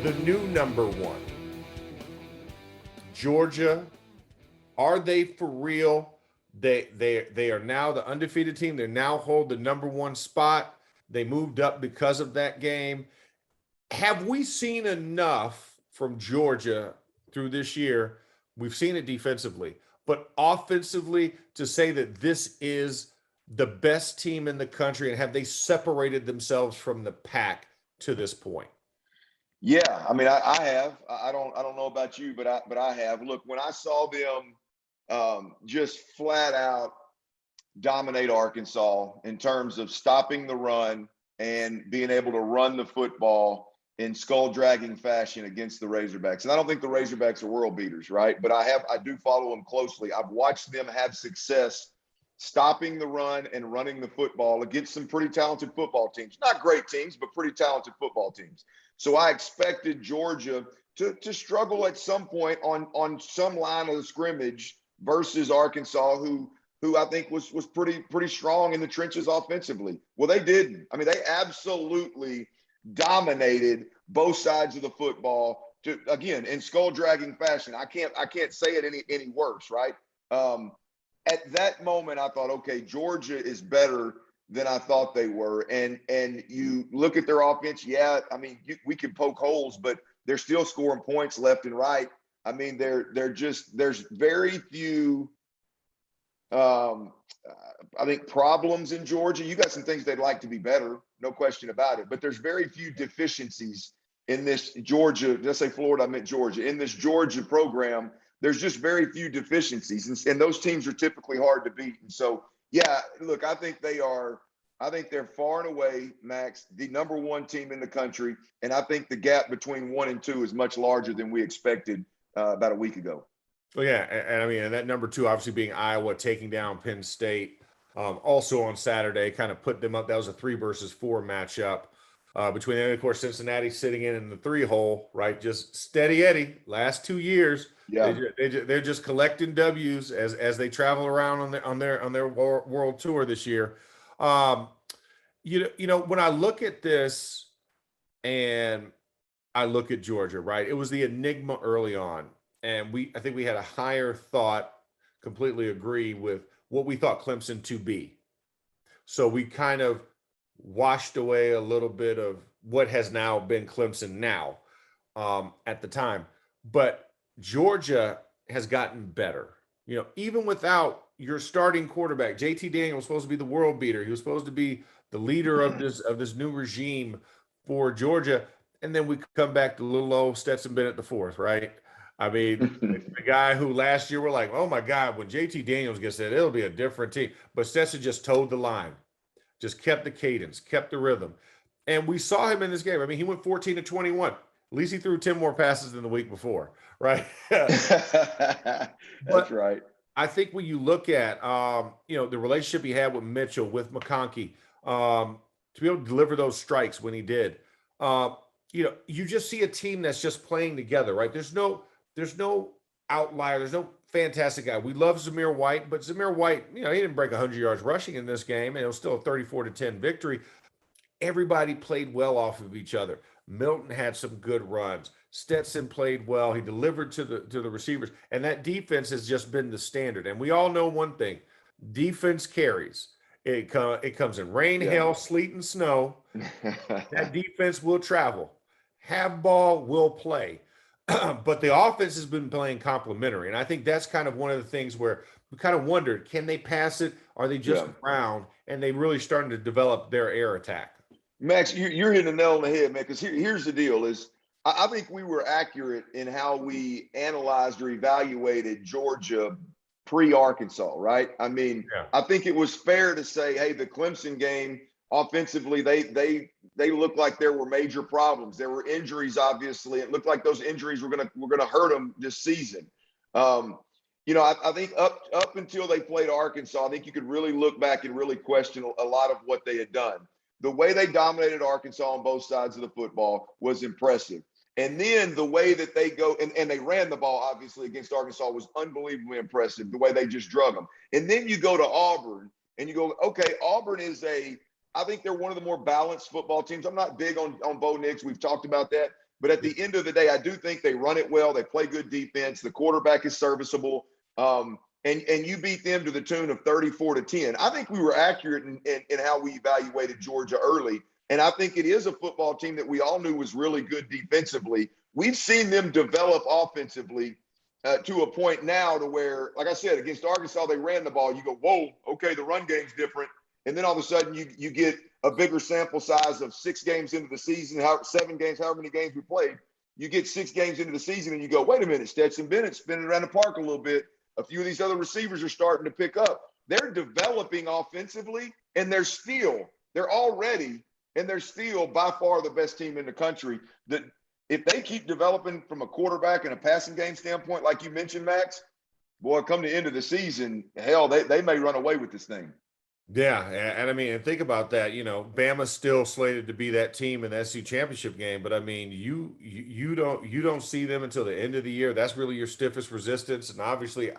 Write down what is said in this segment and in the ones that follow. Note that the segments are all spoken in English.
the new number one. Georgia, are they for real? They are now the undefeated team. They now hold the number one spot. They moved up because of that game. Have we seen enough from Georgia through this year? We've seen it defensively, but offensively to say that this is the best team in the country, and have they separated themselves from the pack to this point? Yeah, I mean, I have. I don't know about you, but I have. Look, when I saw them just flat out dominate Arkansas in terms of stopping the run and being able to run the football in skull-dragging fashion against the Razorbacks. And I don't think the Razorbacks are world beaters, right? But I do follow them closely. I've watched them have success stopping the run and running the football against some pretty talented football teams. Not great teams, but pretty talented football teams. So I expected Georgia to struggle at some point on some line of the scrimmage versus Arkansas, who I think was pretty strong in the trenches offensively. Well, they didn't. I mean, they absolutely dominated both sides of the football again in skull-dragging fashion. I can't say it any worse, right? At that moment, I thought, okay, Georgia is better than I thought they were. And you look at their offense, yeah, I mean, we can poke holes, but they're still scoring points left and right. I mean, there's very few, I think, problems in Georgia. You got some things they'd like to be better, no question about it. But there's very few deficiencies in this Georgia, let's say Florida, I meant Georgia, in this Georgia program. There's just very few deficiencies. And those teams are typically hard to beat. And so, yeah, look, I think they're far and away, Max, the number one team in the country. And I think the gap between 1 and 2 is much larger than we expected about a week ago. Well, yeah, and I mean, and that number two obviously being Iowa, taking down Penn State. Also on Saturday, kind of put them up. That was a 3 versus 4 matchup between them. Of course, Cincinnati sitting in the 3 hole, right? Just steady Eddie. Last 2 years, yeah, they're just collecting W's as they travel around on their world tour this year. You know, when I look at this and I look at Georgia, right? It was the enigma early on. And I think we had a higher thought, completely agree with what we thought Clemson to be. So we kind of washed away a little bit of what has now been Clemson now at the time. But Georgia has gotten better. You know, even without your starting quarterback, JT Daniels was supposed to be the world beater. He was supposed to be the leader of this new regime for Georgia. And then we come back to little old Stetson Bennett the fourth, right? I mean, the guy who last year we're like, oh my God, when JT Daniels gets there, it'll be a different team. But Stetson just towed the line, just kept the cadence, kept the rhythm. And we saw him in this game. I mean, he went 14 to 21. At least he threw 10 more passes than the week before, right? That's right. I think when you look at, you know, the relationship he had with Mitchell, with McConkey, to be able to deliver those strikes when he did, you know, you just see a team that's just playing together, right? There's no outlier. There's no fantastic guy. We love Zamir White, but Zamir White, you know, he didn't break 100 yards rushing in this game, and it was still a 34 to 10 victory. Everybody played well off of each other. Milton had some good runs. Stetson played well. He delivered to the receivers, and that defense has just been the standard. And we all know one thing: defense carries. It comes in rain, hail, sleet, and snow. That defense will travel. Have ball, will play. But the offense has been playing complementary. And I think that's kind of one of the things where we kind of wondered, can they pass it? Are they just around? And they really starting to develop their air attack. Max, you're hitting the nail on the head, man, because here's the deal is I think we were accurate in how we analyzed or evaluated Georgia pre-Arkansas, right? I mean, I think it was fair to say, hey, the Clemson game, offensively, they looked like there were major problems. There were injuries, obviously. It looked like those injuries were gonna hurt them this season. You know, I think up until they played Arkansas, I think you could really look back and really question a lot of what they had done. The way they dominated Arkansas on both sides of the football was impressive. And then the way that they go, and they ran the ball, obviously, against Arkansas was unbelievably impressive, the way they just drug them. And then you go to Auburn, and you go, okay, Auburn is I think they're one of the more balanced football teams. I'm not big on Bo Nix. We've talked about that. But at the end of the day, I do think they run it well. They play good defense. The quarterback is serviceable. And you beat them to the tune of 34-10. I think we were accurate in how we evaluated Georgia early. And I think it is a football team that we all knew was really good defensively. We've seen them develop offensively to a point now to where, like I said, against Arkansas, they ran the ball. You go, whoa, okay, the run game's different. And then all of a sudden you get a bigger sample size of 6 games into the season, 7 games, however many games we played. You get 6 games into the season and you go, wait a minute, Stetson Bennett's spinning around the park a little bit. A few of these other receivers are starting to pick up. They're developing offensively, and they're still by far the best team in the country. That if they keep developing from a quarterback and a passing game standpoint, like you mentioned, Max, boy, come the end of the season, hell, they may run away with this thing. Yeah, and I mean, and think about that. You know, Bama's still slated to be that team in the SEC championship game, but I mean, you don't see them until the end of the year. That's really your stiffest resistance, and obviously,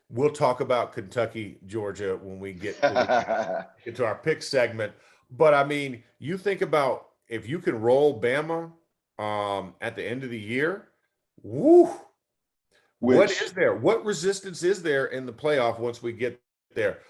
we'll talk about Kentucky, Georgia when we get to our pick segment. But I mean, you think about if you can roll Bama at the end of the year, woo! What is there? What resistance is there in the playoff once we get there?